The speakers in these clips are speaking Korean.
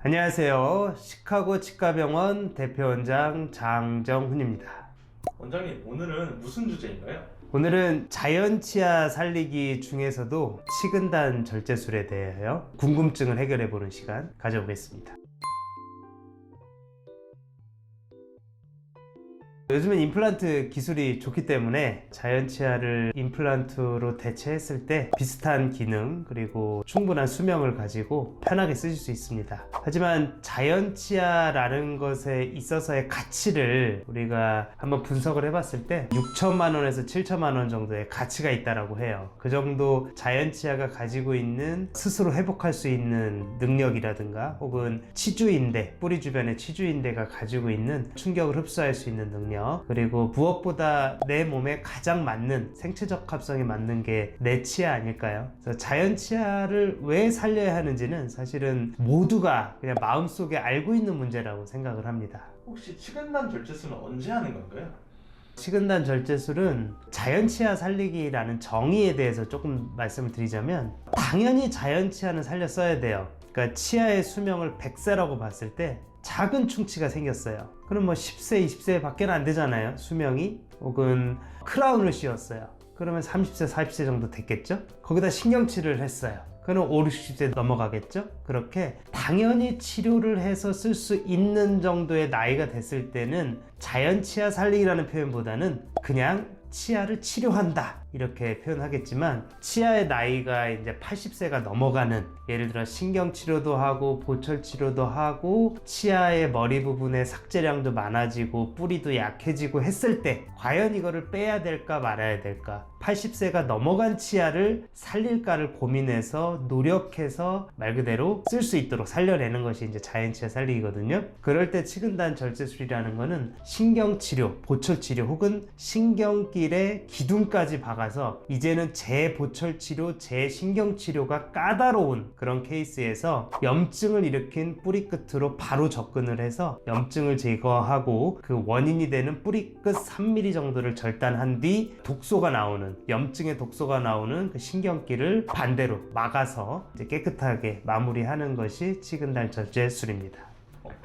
안녕하세요. 시카고 치과병원 대표원장 장정훈입니다. 원장님, 오늘은 무슨 주제인가요? 오늘은 자연치아 살리기 중에서도 치근단 절제술에 대하여 궁금증을 해결해보는 시간 가져보겠습니다. 요즘은 임플란트 기술이 좋기 때문에 자연치아를 임플란트로 대체했을 때 비슷한 기능 그리고 충분한 수명을 가지고 편하게 쓰실 수 있습니다. 하지만 자연치아라는 것에 있어서의 가치를 우리가 한번 분석을 해봤을 때 6천만 원에서 7천만 원 정도의 가치가 있다고 해요. 그 정도 자연치아가 가지고 있는 스스로 회복할 수 있는 능력이라든가 혹은 치주인대, 뿌리 주변의 치주인대가 가지고 있는 충격을 흡수할 수 있는 능력, 그리고 무엇보다 내 몸에 가장 맞는 생체적 합성에 맞는 게 내 치아 아닐까요? 그래서 자연 치아를 왜 살려야 하는지는 사실은 모두가 그냥 마음속에 알고 있는 문제라고 생각을 합니다. 혹시 치근단 절제술은 언제 하는 건가요? 치근단 절제술은 자연치아 살리기라는 정의에 대해서 조금 말씀을 드리자면, 당연히 자연치아는 살려 써야 돼요. 그러니까 치아의 수명을 100세라고 봤을 때 작은 충치가 생겼어요. 그럼 뭐 10세, 20세 밖에는 안 되잖아요, 수명이. 혹은 크라운을 씌웠어요. 그러면 30세, 40세 정도 됐겠죠? 거기다 신경치료를 했어요. 그럼 5, 60세 넘어가겠죠? 그렇게 당연히 치료를 해서 쓸 수 있는 정도의 나이가 됐을 때는 자연치아 살리기라는 표현보다는 그냥 치아를 치료한다 이렇게 표현하겠지만, 치아의 나이가 이제 80세가 넘어가는, 예를 들어 신경치료도 하고 보철치료도 하고 치아의 머리 부분의 삭제량도 많아지고 뿌리도 약해지고 했을 때 과연 이거를 빼야 될까 말아야 될까, 80세가 넘어간 치아를 살릴까를 고민해서 노력해서 말 그대로 쓸 수 있도록 살려내는 것이 이제 자연치아 살리기거든요. 그럴 때 치근단 절제술이라는 거는 신경치료, 보철치료 혹은 신경길에 기둥까지 박아서 이제는 재보철치료, 재신경치료가 까다로운 그런 케이스에서 염증을 일으킨 뿌리 끝으로 바로 접근을 해서 염증을 제거하고 그 원인이 되는 뿌리 끝 3mm 정도를 절단한 뒤 독소가 나오는, 염증의 독소가 나오는 그 신경길을 반대로 막아서 이제 깨끗하게 마무리하는 것이 치근단 절제술입니다.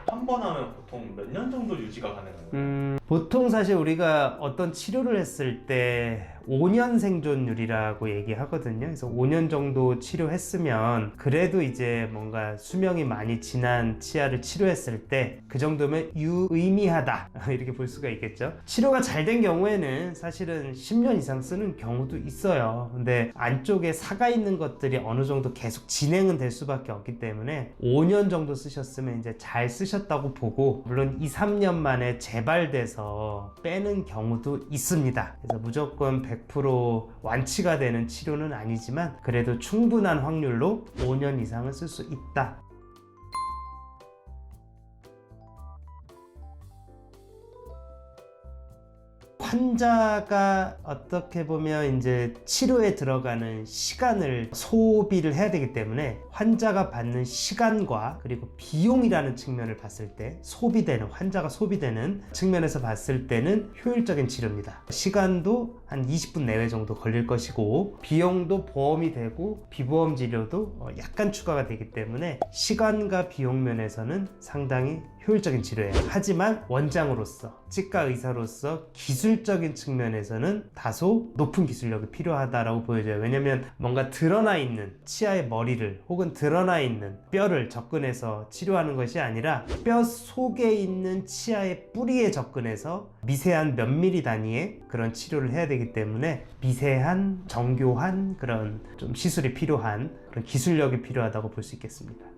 한 번 하면 보통 몇 년 정도 유지가 가능한가요? 보통 사실 우리가 어떤 치료를 했을 때 5년 생존율이라고 얘기하거든요. 그래서 5년 정도 치료했으면 그래도 이제 뭔가 수명이 많이 지난 치아를 치료했을 때 그 정도면 유의미하다 이렇게 볼 수가 있겠죠. 치료가 잘 된 경우에는 사실은 10년 이상 쓰는 경우도 있어요. 근데 안쪽에 사가 있는 것들이 어느 정도 계속 진행은 될 수밖에 없기 때문에 5년 정도 쓰셨으면 이제 잘 쓰셨다고 보고, 물론 2, 3년 만에 재발돼서 빼는 경우도 있습니다. 그래서 무조건 100% 완치가 되는 치료는 아니지만 그래도 충분한 확률로 5년 이상은 쓸 수 있다. 환자가 어떻게 보면 이제 치료에 들어가는 시간을 소비를 해야 되기 때문에 환자가 받는 시간과 그리고 비용이라는 측면을 봤을 때, 소비되는, 환자가 소비되는 측면에서 봤을 때는 효율적인 치료입니다. 시간도 한 20분 내외 정도 걸릴 것이고, 비용도 보험이 되고 비보험 진료도 약간 추가가 되기 때문에 시간과 비용 면에서는 상당히 효율적인 치료예요. 하지만 원장으로서, 치과 의사로서 기술적인 측면에서는 다소 높은 기술력이 필요하다라고 보여져요. 왜냐면 뭔가 드러나 있는 치아의 머리를 혹은 드러나 있는 뼈를 접근해서 치료하는 것이 아니라 뼈 속에 있는 치아의 뿌리에 접근해서 미세한 몇 미리 단위의 그런 치료를 해야 되기 때문에 미세한 정교한 그런 좀 시술이 필요한 그런 기술력이 필요하다고 볼 수 있겠습니다.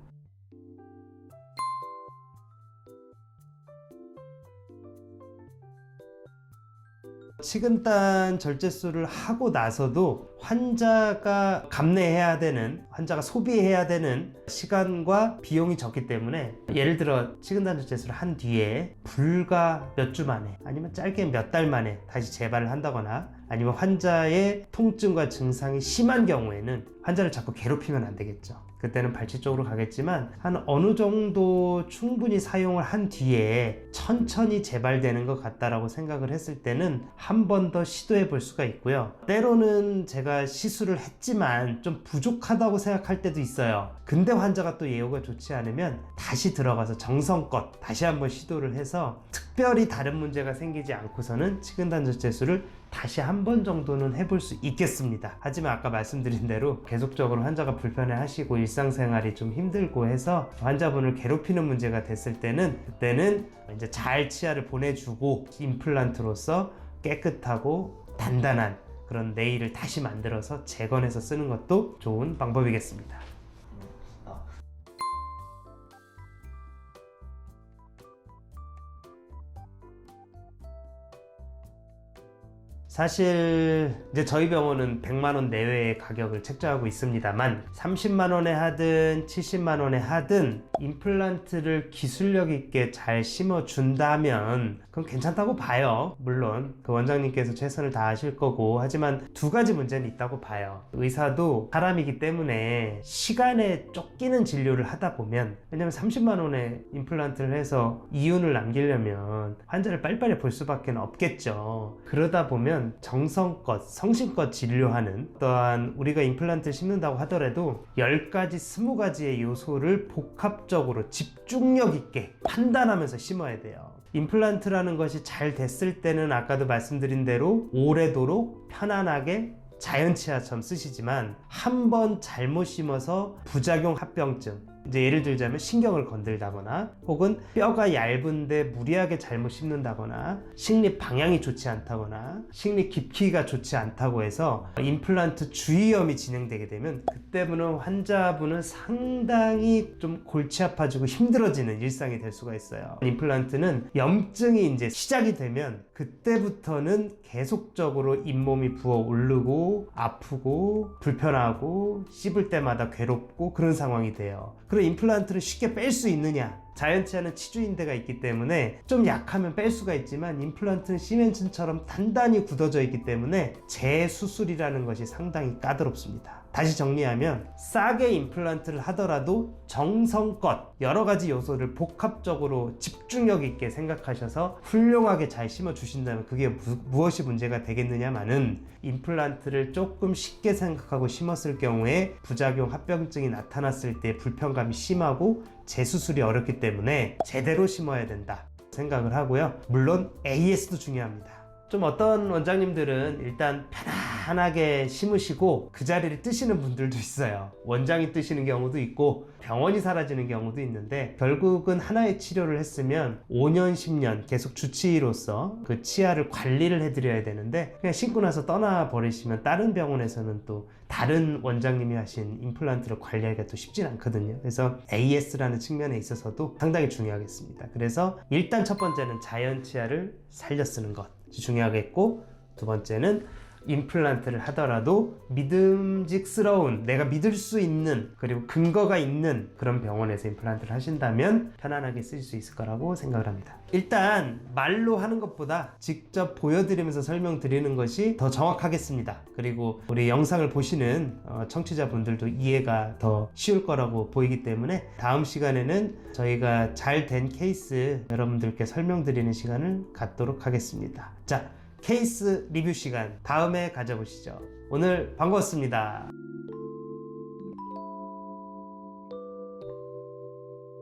치근단 절제술을 하고 나서도 환자가 감내해야 되는, 환자가 소비해야 되는 시간과 비용이 적기 때문에, 예를 들어 치근단 절제술을 한 뒤에 불과 몇 주 만에 아니면 짧게 몇 달 만에 다시 재발을 한다거나, 아니면 환자의 통증과 증상이 심한 경우에는 환자를 자꾸 괴롭히면 안 되겠죠. 그때는 발치 쪽으로 가겠지만 한 어느 정도 충분히 사용을 한 뒤에 천천히 재발되는 것 같다라고 생각을 했을 때는 한 번 더 시도해 볼 수가 있고요. 때로는 제가 시술을 했지만 좀 부족하다고 생각할 때도 있어요. 근데 환자가 또 예후가 좋지 않으면 다시 들어가서 정성껏 다시 한번 시도를 해서 특별히 다른 문제가 생기지 않고서는 치근단절제술을 다시 한 번 정도는 해볼 수 있겠습니다. 하지만 아까 말씀드린 대로 계속적으로 환자가 불편해 하시고 일상생활이 좀 힘들고 해서 환자분을 괴롭히는 문제가 됐을 때는 그때는 이제 잘 치아를 보내주고 임플란트로서 깨끗하고 단단한 그런 네일을 다시 만들어서 재건해서 쓰는 것도 좋은 방법이겠습니다. 사실 이제 저희 병원은 100만 원 내외의 가격을 책정하고 있습니다만 30만 원에 하든 70만 원에 하든 임플란트를 기술력 있게 잘 심어 준다면 그건 괜찮다고 봐요. 물론 그 원장님께서 최선을 다하실 거고, 하지만 두 가지 문제는 있다고 봐요. 의사도 사람이기 때문에 시간에 쫓기는 진료를 하다 보면, 왜냐면 30만 원에 임플란트를 해서 이윤을 남기려면 환자를 빨리빨리 볼 수밖에 없겠죠. 그러다 보면 정성껏 성심껏 진료하는, 또한 우리가 임플란트를 심는다고 하더라도 10가지 20가지의 요소를 복합적으로 집중력 있게 판단하면서 심어야 돼요. 임플란트라는 것이 잘 됐을 때는 아까도 말씀드린 대로 오래도록 편안하게 자연치아처럼 쓰시지만 한 번 잘못 심어서 부작용 합병증, 이제 예를 들자면 신경을 건들다거나 혹은 뼈가 얇은데 무리하게 잘못 심는다거나 식립 방향이 좋지 않다거나 식립 깊이가 좋지 않다고 해서 임플란트 주위염이 진행되게 되면 그때부터는 환자분은 상당히 좀 골치 아파지고 힘들어지는 일상이 될 수가 있어요. 임플란트는 염증이 이제 시작이 되면 그때부터는 계속적으로 잇몸이 부어 오르고 아프고 불편하고 씹을 때마다 괴롭고 그런 상황이 돼요. 그럼 임플란트를 쉽게 뺄 수 있느냐? 자연치아는 치주인대가 있기 때문에 좀 약하면 뺄 수가 있지만 임플란트는 시멘트처럼 단단히 굳어져 있기 때문에 재수술이라는 것이 상당히 까다롭습니다. 다시 정리하면 싸게 임플란트를 하더라도 정성껏 여러 가지 요소를 복합적으로 집중력 있게 생각하셔서 훌륭하게 잘 심어 주신다면 그게 무엇이 문제가 되겠느냐마는 임플란트를 조금 쉽게 생각하고 심었을 경우에 부작용 합병증이 나타났을 때 불편감이 심하고 재수술이 어렵기 때문에 제대로 심어야 된다 생각을 하고요. 물론 AS도 중요합니다. 좀 어떤 원장님들은 일단 편안하게 심으시고 그 자리를 뜨시는 분들도 있어요. 원장이 뜨시는 경우도 있고 병원이 사라지는 경우도 있는데, 결국은 하나의 치료를 했으면 5년 10년 계속 주치의로서 그 치아를 관리를 해드려야 되는데 그냥 심고 나서 떠나버리시면 다른 병원에서는 또 다른 원장님이 하신 임플란트를 관리하기가 또 쉽진 않거든요. 그래서 AS라는 측면에 있어서도 상당히 중요하겠습니다. 그래서 일단 첫 번째는 자연치아를 살려 쓰는 것 중요하겠고, 두 번째는 임플란트를 하더라도 믿음직스러운, 내가 믿을 수 있는 그리고 근거가 있는 그런 병원에서 임플란트를 하신다면 편안하게 쓰실 수 있을 거라고 생각을 합니다. 일단 말로 하는 것보다 직접 보여드리면서 설명드리는 것이 더 정확하겠습니다. 그리고 우리 영상을 보시는 청취자분들도 이해가 더 쉬울 거라고 보이기 때문에 다음 시간에는 저희가 잘 된 케이스 여러분들께 설명드리는 시간을 갖도록 하겠습니다. 자, 케이스 리뷰 시간 다음에 가져보시죠. 오늘 반가웠습니다.